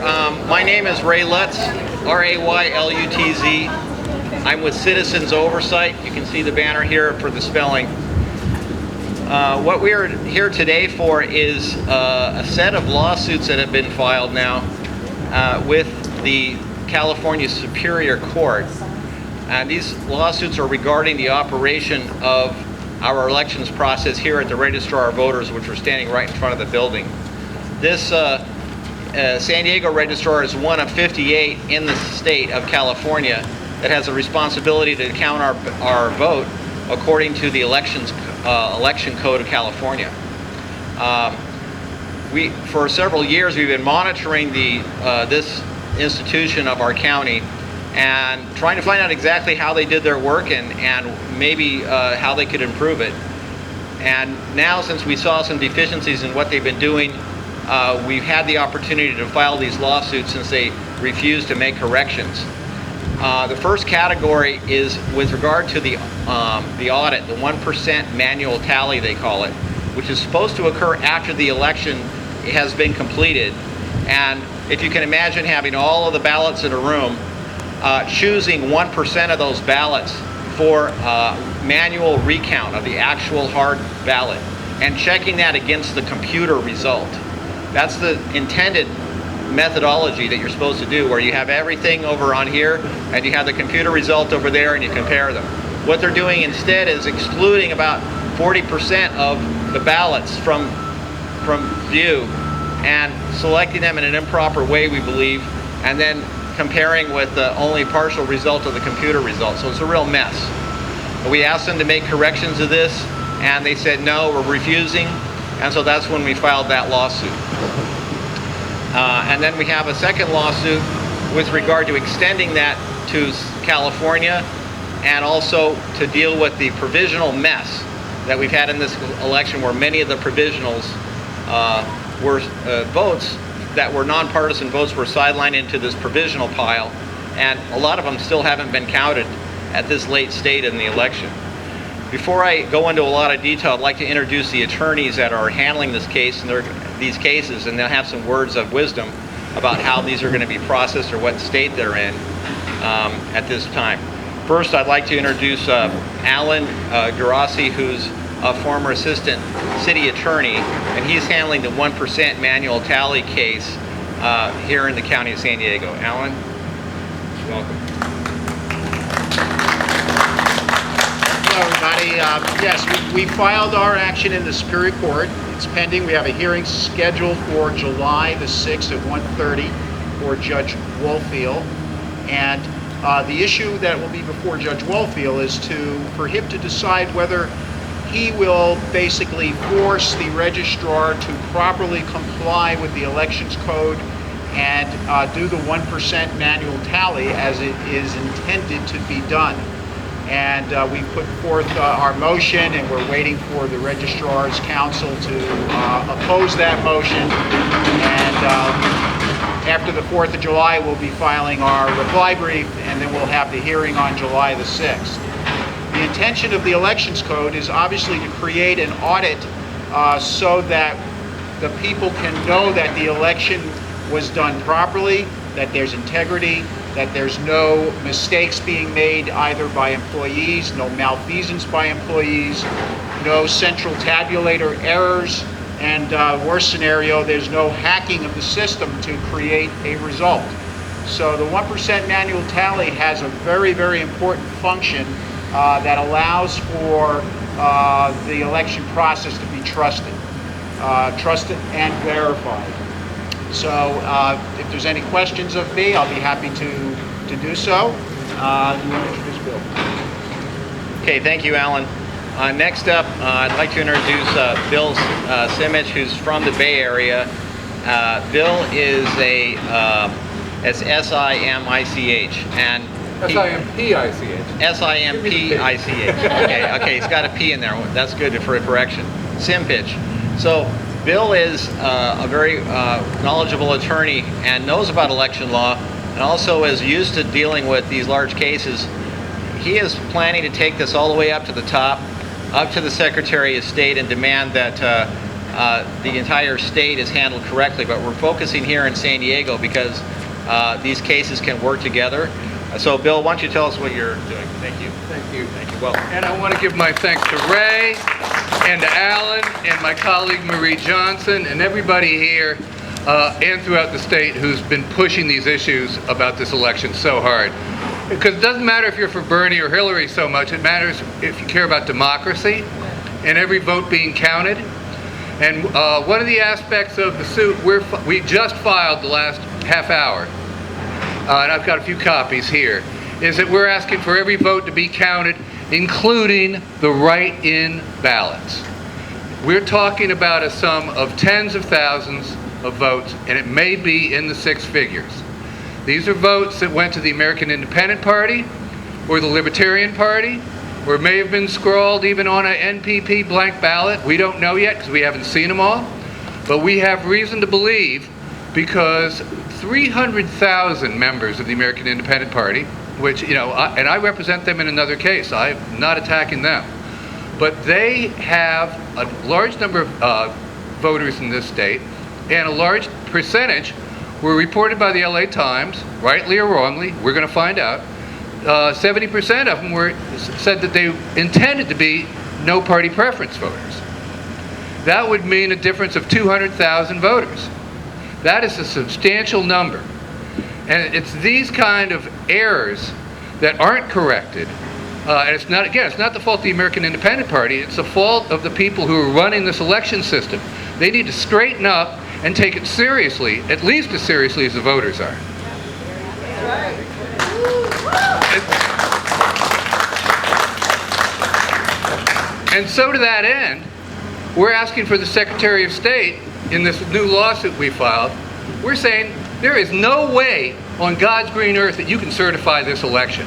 My name is Ray Lutz, R-A-Y-L-U-T-Z. I'm with Citizens Oversight. You can see the banner here for the spelling. What we are here today for is a set of lawsuits that have been filed now with the California Superior Court. And these lawsuits are regarding the operation of our elections process here at the Registrar of Voters, which are standing right in front of the building. This San Diego Registrar is one of 58 in the state of California that has a responsibility to count our vote according to the election code of California. For several years we've been monitoring this institution of our county and trying to find out exactly how they did their work and maybe how they could improve it. And now, since we saw some deficiencies in what they've been doing, we've had the opportunity to file these lawsuits since they refused to make corrections. The first category is with regard to the audit, the 1% manual tally they call it, which is supposed to occur after the election has been completed. And if you can imagine having all of the ballots in a room, choosing 1% of those ballots for manual recount of the actual hard ballot and checking that against the computer result. That's the intended methodology that you're supposed to do, where you have everything over on here and you have the computer result over there and you compare them. What they're doing instead is excluding about 40% of the ballots from view and selecting them in an improper way, we believe, and then comparing with the only partial result of the computer result. So it's a real mess. We asked them to make corrections of this and they said no, we're refusing, and so that's when we filed that lawsuit. And then we have a second lawsuit with regard to extending that to California and also to deal with the provisional mess that we've had in this election, where many of the provisionals were votes that were nonpartisan votes were sidelined into this provisional pile, and a lot of them still haven't been counted at this late stage in the election. Before I go into a lot of detail, I'd like to introduce the attorneys that are handling this case and these cases, and they'll have some words of wisdom about how these are going to be processed or what state they're in at this time. First, I'd like to introduce Alan Geraci, who's a former assistant city attorney, and he's handling the 1% manual tally case here in the county of San Diego. Alan, welcome. Hello, everybody. Yes, we filed our action in the Superior Court. It's pending. We have a hearing scheduled for July the 6th at 1:30 for Judge Wolfield. And the issue that will be before Judge Wolfield is for him to decide whether he will basically force the registrar to properly comply with the elections code and do the 1% manual tally as it is intended to be done. And we put forth our motion, and we're waiting for the registrar's counsel to oppose that motion. And after the 4th of July, we'll be filing our reply brief, and then we'll have the hearing on July the 6th. The intention of the elections code is obviously to create an audit so that the people can know that the election was done properly, that there's integrity, that there's no mistakes being made either by employees, no malfeasance by employees, no central tabulator errors, and worst scenario, there's no hacking of the system to create a result. So the 1% manual tally has a very, very important function that allows for the election process to be trusted and verified. So if there's any questions of me, I'll be happy to do so. You want to introduce Bill? Okay, thank you, Alan. Next up, I'd like to introduce Bill Simpich, who's from the Bay Area. Bill is it's S-I-M-I-C-H, and S-I-M-P-I-C-H. S-I-M-P-I-C-H. Okay, he's got a P in there. That's good for a correction. Simpich. So Bill is a very knowledgeable attorney and knows about election law, and also is used to dealing with these large cases. He is planning to take this all the way up to the top, up to the Secretary of State, and demand that the entire state is handled correctly, but we're focusing here in San Diego because these cases can work together. So Bill, why don't you tell us what you're doing? Thank you. Thank you. Thank you. Well, And I want to give my thanks to Ray and to Alan and my colleague Marie Johnson and everybody here and throughout the state who's been pushing these issues about this election so hard. Because it doesn't matter if you're for Bernie or Hillary so much, it matters if you care about democracy and every vote being counted. And one of the aspects of the suit we just filed the last half hour, and I've got a few copies here, is that we're asking for every vote to be counted, including the write-in ballots. We're talking about a sum of tens of thousands of votes, and it may be in the six figures. These are votes that went to the American Independent Party, or the Libertarian Party, or may have been scrawled even on an NPP blank ballot. We don't know yet because we haven't seen them all. But we have reason to believe, because 300,000 members of the American Independent Party, which, you know, and I represent them in another case. I'm not attacking them. But they have a large number of voters in this state, and a large percentage were reported by the LA Times, rightly or wrongly, we're going to find out. 70% of them said that they intended to be no party preference voters. That would mean a difference of 200,000 voters. That is a substantial number. And it's these kind of errors that aren't corrected. And it's not, again, it's not the fault of the American Independent Party, it's the fault of the people who are running this election system. They need to straighten up and take it seriously, at least as seriously as the voters are. And so to that end, we're asking for the Secretary of State, in this new lawsuit we filed, we're saying there is no way on God's green earth that you can certify this election.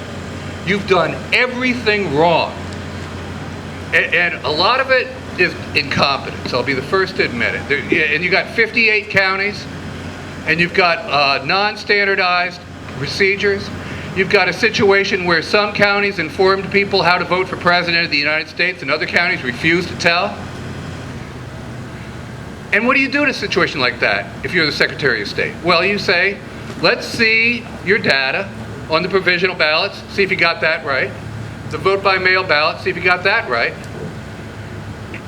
You've done everything wrong. And a lot of it is incompetence. I'll be the first to admit it. And you've got 58 counties, and you've got non-standardized procedures. You've got a situation where some counties informed people how to vote for President of the United States, and other counties refused to tell. And what do you do in a situation like that if you're the Secretary of State? Well, you say, let's see your data on the provisional ballots, see if you got that right. The vote by mail ballots, see if you got that right.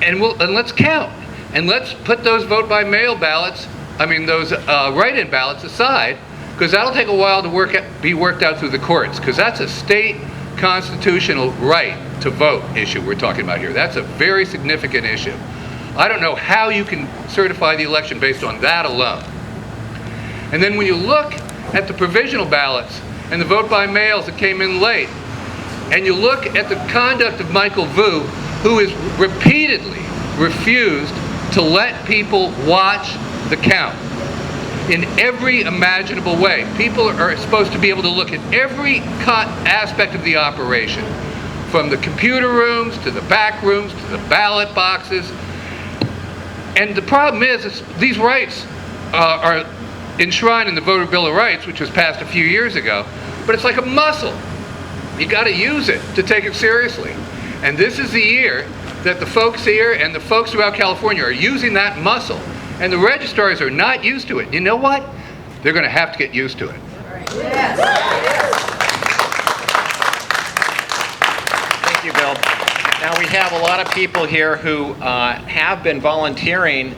And let's count. And let's put those vote by mail ballots, those write-in ballots aside, because that'll take a while to be worked out through the courts, because that's a state constitutional right to vote issue we're talking about here. That's a very significant issue. I don't know how you can certify the election based on that alone. And then when you look at the provisional ballots and the vote by mails that came in late, and you look at the conduct of Michael Vu, who has repeatedly refused to let people watch the count in every imaginable way. People are supposed to be able to look at every aspect of the operation, from the computer rooms to the back rooms to the ballot boxes. And the problem is these rights are enshrined in the Voter Bill of Rights, which was passed a few years ago, but it's like a muscle. You got to use it to take it seriously. And this is the year that the folks here and the folks throughout California are using that muscle, and the registrars are not used to it. You know what? They're going to have to get used to it. Yes. thank you, Bill. Now, we have a lot of people here who have been volunteering.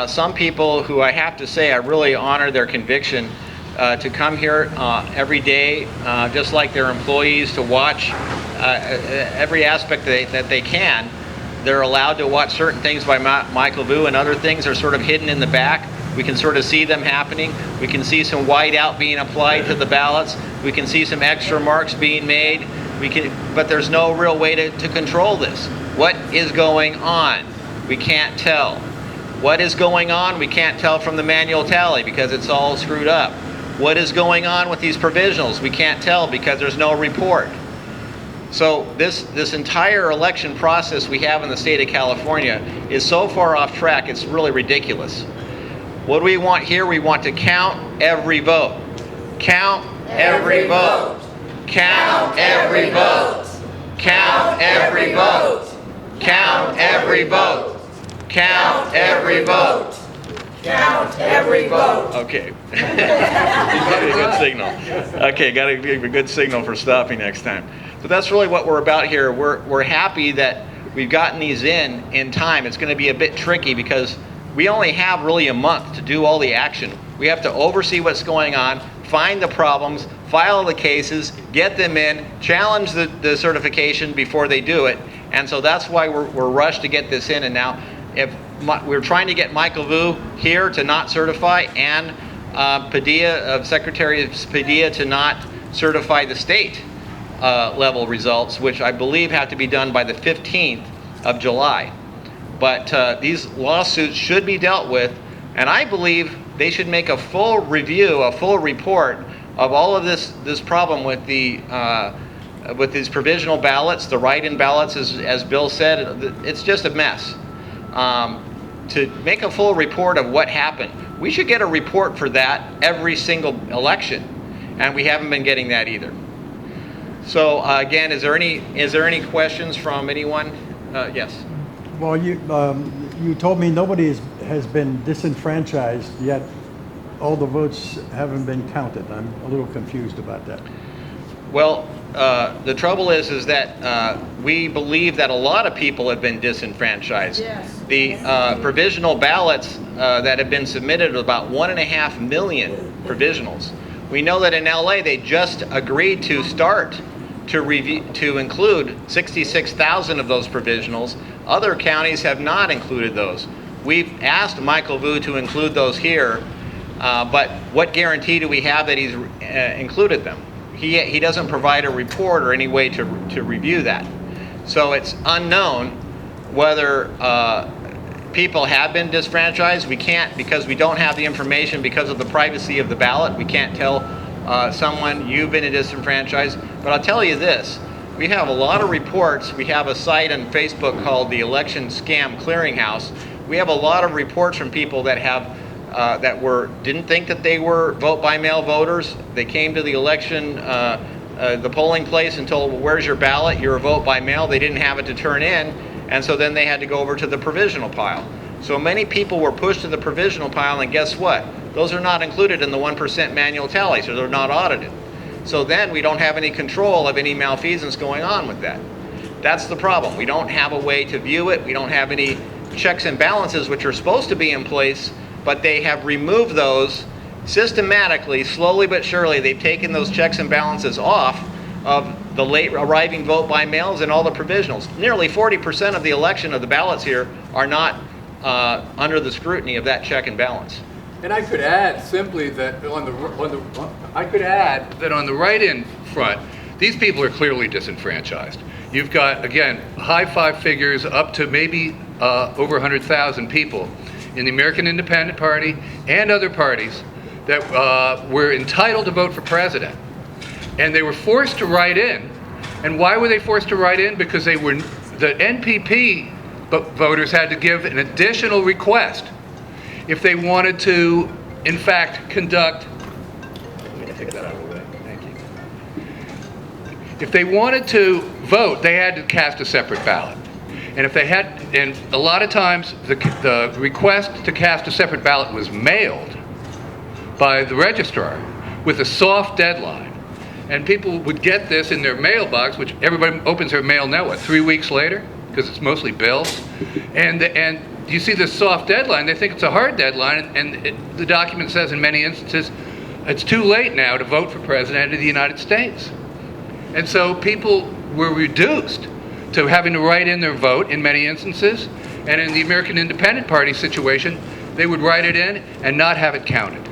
Some people who I have to say I really honor their conviction to come here every day, just like their employees, to watch every aspect that they can. They're allowed to watch certain things by Michael Vu, and other things are sort of hidden in the back. We can sort of see them happening. We can see some whiteout being applied to the ballots. We can see some extra marks being made. But there's no real way to control this. What is going on? We can't tell. What is going on? We can't tell from the manual tally because it's all screwed up. What is going on with these provisionals? We can't tell because there's no report. So this entire election process we have in the state of California is so far off track, it's really ridiculous. What do we want here? We want to count every vote. Count every vote. Count every vote. Count every vote. Count every vote. Count every vote. Count every vote. Okay. Got a good signal. Okay, got to give a good signal for stopping next time. But that's really what we're about here. We're happy that we've gotten these in time. It's going to be a bit tricky because we only have really a month to do all the action. We have to oversee what's going on, find the problems, file the cases, get them in, challenge the certification before they do it. And so that's why we're rushed to get this in. And now, if we're trying to get Michael Vu here to not certify, and Padilla, Secretary Padilla, to not certify the state level results, which I believe have to be done by the 15th of July. But these lawsuits should be dealt with, and I believe they should make a full review, a full report of all of this problem with these provisional ballots, the write-in ballots, as Bill said. It's just a mess. To make a full report of what happened, we should get a report for that every single election, and we haven't been getting that either. So again, is there any questions from anyone? Yes. Well, you told me nobody has been disenfranchised yet. All the votes haven't been counted. I'm a little confused about that. Well, the trouble is that we believe that a lot of people have been disenfranchised. Yes. The provisional ballots that have been submitted are about 1.5 million provisionals. We know that in LA they just agreed to start to include 66,000 of those provisionals. Other counties have not included those. We've asked Michael Vu to include those here, but what guarantee do we have that he's included them? He doesn't provide a report or any way to review that. So it's unknown whether people have been disfranchised. We can't, because we don't have the information because of the privacy of the ballot. We can't tell someone you've been disenfranchised. But I'll tell you this, we have a lot of reports. We have a site on Facebook called the Election Scam Clearinghouse. We have a lot of reports from people that have didn't think that they were vote-by-mail voters. They came to the election, the polling place, and told, well, where's your ballot? You're a vote-by-mail. They didn't have it to turn in, and so then they had to go over to the provisional pile. So many people were pushed to the provisional pile, and guess what? Those are not included in the 1% manual tally, so they're not audited. So then we don't have any control of any malfeasance going on with that. That's the problem. We don't have a way to view it. We don't have any checks and balances, which are supposed to be in place, but they have removed those systematically, slowly but surely. They've taken those checks and balances off of the late arriving vote by mails and all the provisionals. Nearly 40% of the election of the ballots here are not under the scrutiny of that check and balance. And I could add simply that on the write-in front, these people are clearly disenfranchised. You've got, again, high five figures up to maybe over 100,000 people in the American Independent Party and other parties that were entitled to vote for president. And they were forced to write in. And why were they forced to write in? Because the NPP voters had to give an additional request if they wanted to, in fact, conduct. Let me take that out of the way. Thank you. If they wanted to vote, they had to cast a separate ballot. And if they had, and a lot of times the request to cast a separate ballot was mailed by the registrar with a soft deadline. And people would get this in their mailbox, which everybody opens their mail now, 3 weeks later? Because it's mostly bills. And you see this soft deadline, they think it's a hard deadline, and the document says in many instances, it's too late now to vote for president of the United States. And so people were reduced to having to write in their vote in many instances, and in the American Independent Party situation, they would write it in and not have it counted.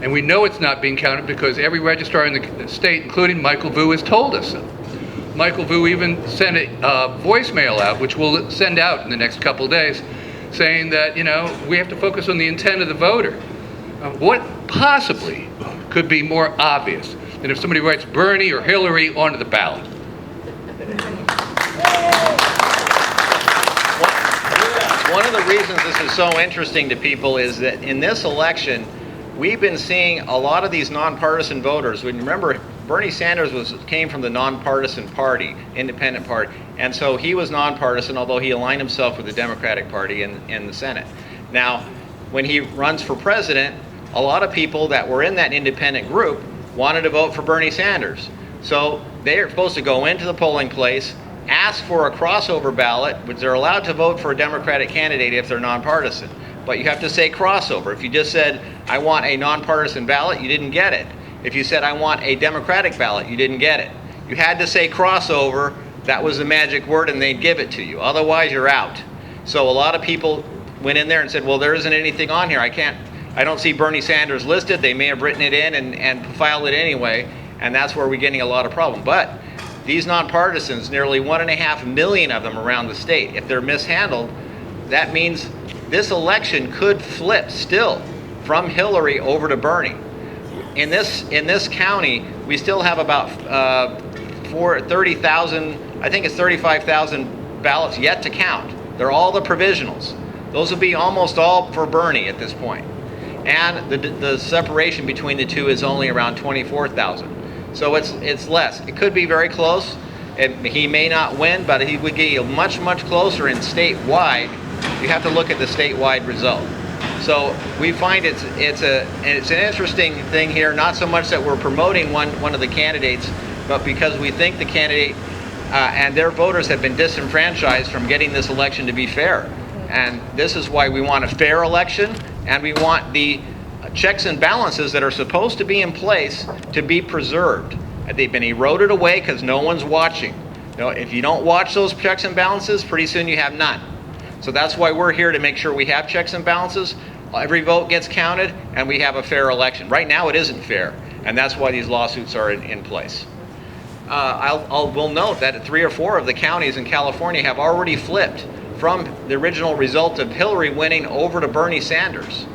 And we know it's not being counted because every registrar in the state, including Michael Vu, has told us so. Michael Vu even sent a voicemail out, which we'll send out in the next couple of days, saying that, we have to focus on the intent of the voter. What possibly could be more obvious than if somebody writes Bernie or Hillary onto the ballot? One of the reasons this is so interesting to people is that in this election, we've been seeing a lot of these nonpartisan voters. Remember, Bernie Sanders came from the nonpartisan party, independent party, and so he was nonpartisan, although he aligned himself with the Democratic Party in the Senate. Now, when he runs for president, a lot of people that were in that independent group wanted to vote for Bernie Sanders. So they are supposed to go into the polling place, ask for a crossover ballot, which they're allowed to vote for a Democratic candidate if they're nonpartisan. But you have to say crossover. If you just said, I want a nonpartisan ballot, you didn't get it. If you said, I want a Democratic ballot, you didn't get it. You had to say crossover. That was the magic word, and they'd give it to you. Otherwise, you're out. So a lot of people went in there and said, well, there isn't anything on here. I don't see Bernie Sanders listed. They may have written it in and filed it anyway, and that's where we're getting a lot of problem. But these nonpartisans, nearly 1.5 million of them around the state, if they're mishandled, that means this election could flip still from Hillary over to Bernie. In this county, we still have about 30,000, I think it's 35,000 ballots yet to count. They're all the provisionals. Those will be almost all for Bernie at this point. And the separation between the two is only around 24,000. So it's less. It could be very close. He may not win, but he would get much, much closer in statewide. You have to look at the statewide result. So we find it's an interesting thing here, not so much that we're promoting one of the candidates, but because we think the candidate and their voters have been disenfranchised from getting this election to be fair. And this is why we want a fair election, and we want the checks and balances that are supposed to be in place to be preserved. They've been eroded away because no one's watching. You know, if you don't watch those checks and balances, pretty soon you have none. So that's why we're here, to make sure we have checks and balances. Every vote gets counted, and we have a fair election. Right now it isn't fair, and that's why these lawsuits are in place. We'll note that 3 or 4 of the counties in California have already flipped from the original result of Hillary winning over to Bernie Sanders.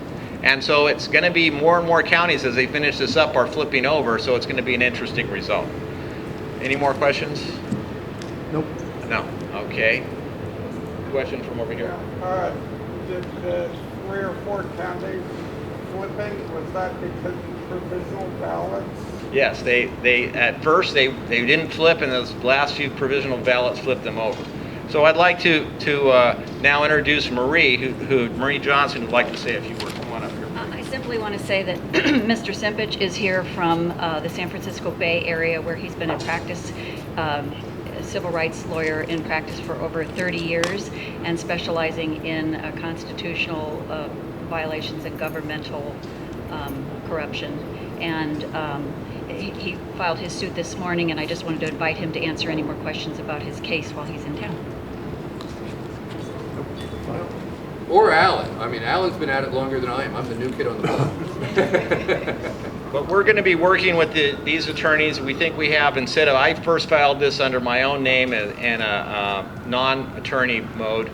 And so it's going to be more and more counties as they finish this up are flipping over, so it's going to be an interesting result. Any more questions? Nope. No. Okay. Question from over here. Did the 3 or 4 counties flipping, was that because of provisional ballots? Yes, they at first they didn't flip, and those last few provisional ballots flipped them over. So I'd like to now introduce Marie, Marie Johnson would like to say a few words. Come on up here. I simply want to say that Mr. Simpich is here from the San Francisco Bay Area, where he's been in practice, a civil rights lawyer in practice for over 30 years, and specializing in constitutional violations and governmental corruption. And he filed his suit this morning, and I just wanted to invite him to answer any more questions about his case while he's in town. Or Alan. I mean, Alan's been at it longer than I am. I'm the new kid on the block. But we're going to be working with these attorneys. We think we have, instead of, I first filed this under my own name in a non-attorney mode,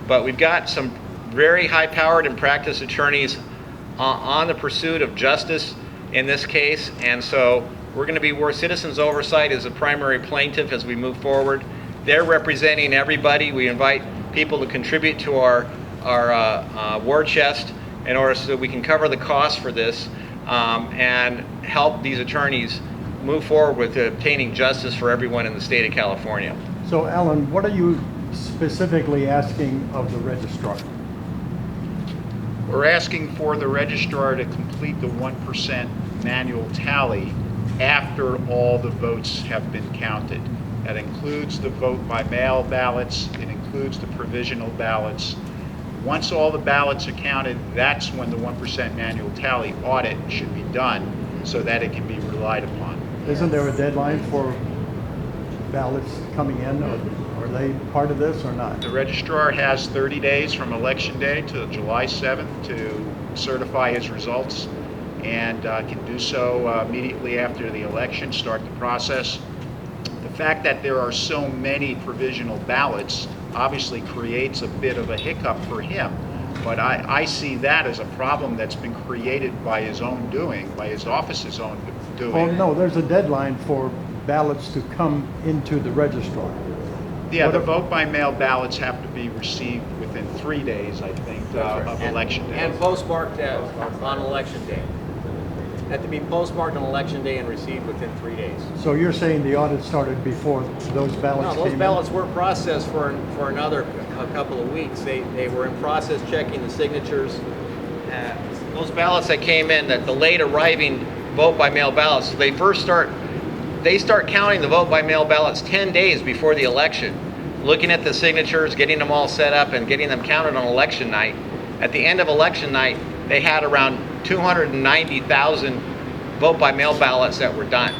but we've got some very high-powered and practiced attorneys on the pursuit of justice in this case, and so we're going to be Citizens Oversight is the primary plaintiff as we move forward. They're representing everybody. We invite people to contribute to our war chest in order so that we can cover the costs for this and help these attorneys move forward with obtaining justice for everyone in the state of California. So Alan, what are you specifically asking of the registrar? We're asking for the registrar to complete the 1% manual tally after all the votes have been counted. That includes the vote by mail ballots, it includes the provisional ballots. Once all the ballots are counted, that's when the 1% manual tally audit should be done so that it can be relied upon. Isn't there a deadline for ballots coming in? Are they part of this or not? The registrar has 30 days from election day to July 7th to certify his results, and can do so immediately after the election, start the process. The fact that there are so many provisional ballots obviously creates a bit of a hiccup for him, but I see that as a problem that's been created by his own doing, by his office's own doing. Oh, no, there's a deadline for ballots to come into the registrar. Yeah, the vote by mail ballots have to be received within 3 days, I think, of election day. And postmarked on election day. have to be postmarked on election day and received within 3 days. So you're saying the audit started before those ballots No, came those in? ballots were processed for another a couple of weeks. They were in process checking the signatures. Those ballots that came in, that the late arriving vote by mail ballots, they start counting the vote by mail ballots 10 days before the election, looking at the signatures, getting them all set up and getting them counted on election night. At the end of election night, they had around 290,000 vote by mail ballots that were done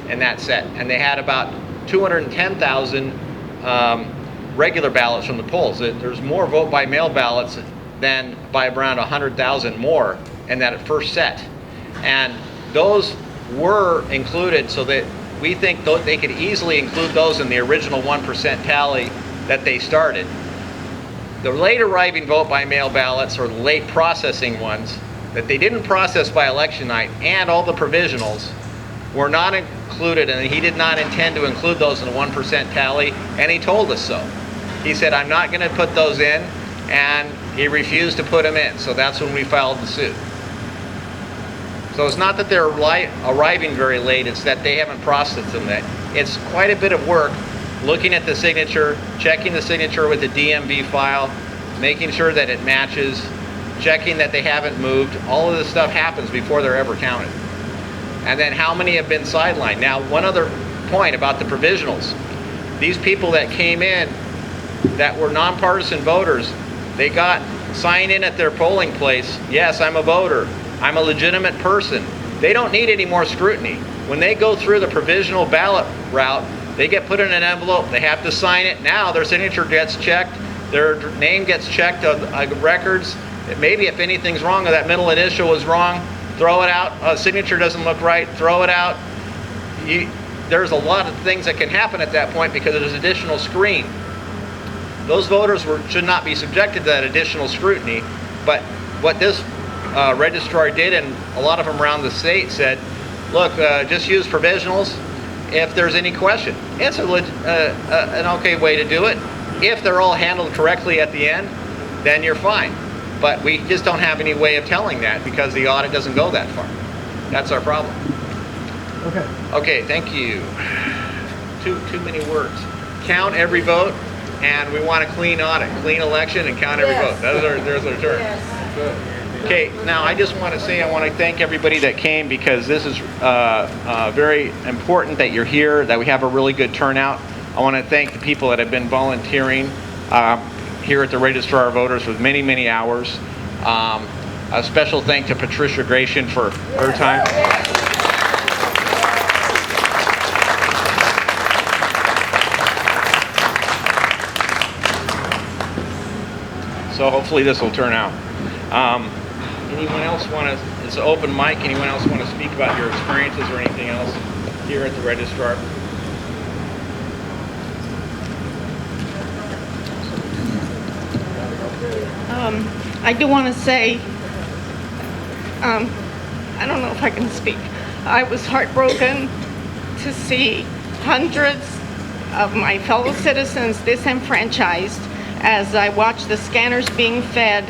in that set. And they had about 210,000 regular ballots from the polls. There's more vote by mail ballots than by around 100,000 more in that first set. And those were included so that we think they could easily include those in the original 1% tally that they started. The late arriving vote by mail ballots, or the late processing ones that they didn't process by election night, and all the provisionals were not included, and he did not intend to include those in the 1% tally, and he told us so. He said, I'm not going to put those in, and he refused to put them in, so that's when we filed the suit. So it's not that they're arriving very late, it's that they haven't processed them yet. It's quite a bit of work looking at the signature, checking the signature with the DMV file, making sure that it matches, checking that they haven't moved. All of this stuff happens before they're ever counted. And then how many have been sidelined? Now, one other point about the provisionals. These people that came in that were nonpartisan voters, they got sign in at their polling place, yes, I'm a voter, I'm a legitimate person. They don't need any more scrutiny. When they go through the provisional ballot route, they get put in an envelope, they have to sign it. Now their signature gets checked, their name gets checked on records. Maybe if anything's wrong, or that middle initial was wrong, throw it out. Signature doesn't look right, throw it out. There's a lot of things that can happen at that point because there's additional screen. Those voters should not be subjected to that additional scrutiny, but what this registrar did, and a lot of them around the state said, look, just use provisionals if there's any question. It's an okay way to do it. If they're all handled correctly at the end, then you're fine. But we just don't have any way of telling that because the audit doesn't go that far. That's our problem. Okay. Okay, thank you. Too many words. Count every vote, and we want a clean audit, clean election, and count every vote. There's our term. Okay, now I just want to say I want to thank everybody that came because this is very important that you're here, that we have a really good turnout. I want to thank the people that have been volunteering here at the Registrar of Voters with many, many hours. A special thank to Patricia Gratian for her time. So hopefully this will turn out. Anyone else want to, it's an open mic, anyone else want to speak about your experiences or anything else here at the Registrar? I do want to say, I don't know if I can speak. I was heartbroken to see hundreds of my fellow citizens disenfranchised as I watched the scanners being fed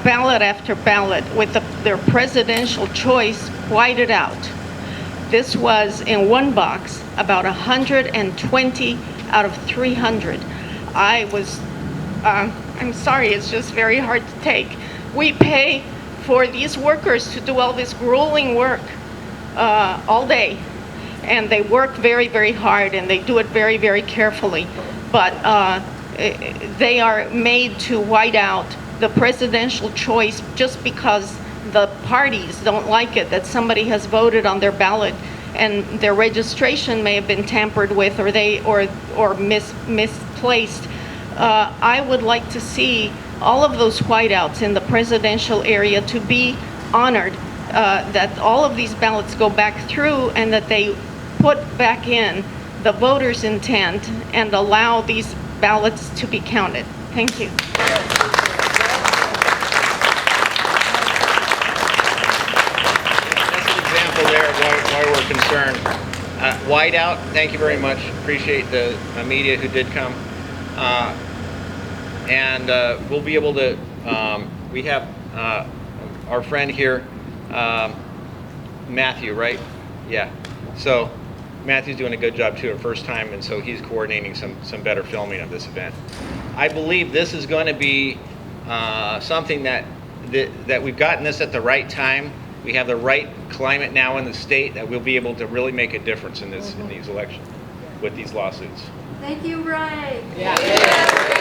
ballot after ballot with their presidential choice whited out. This was in one box, about 120 out of 300. I'm sorry, it's just very hard to take. We pay for these workers to do all this grueling work all day. And they work very, very hard, and they do it very, very carefully. But they are made to white out the presidential choice just because the parties don't like it, that somebody has voted on their ballot and their registration may have been tampered with or misplaced. I would like to see all of those whiteouts in the presidential area to be honored, that all of these ballots go back through and that they put back in the voters' intent and allow these ballots to be counted. Thank you. That's an example there of why we're concerned. Whiteout, thank you very much. Appreciate the media who did come. And we'll be able to, we have our friend here, Matthew, right? Yeah. So Matthew's doing a good job too, first time, and so he's coordinating some better filming of this event. I believe this is going to be something that we've gotten this at the right time. We have the right climate now in the state that we'll be able to really make a difference in these elections with these lawsuits. Thank you, Ray. Yeah.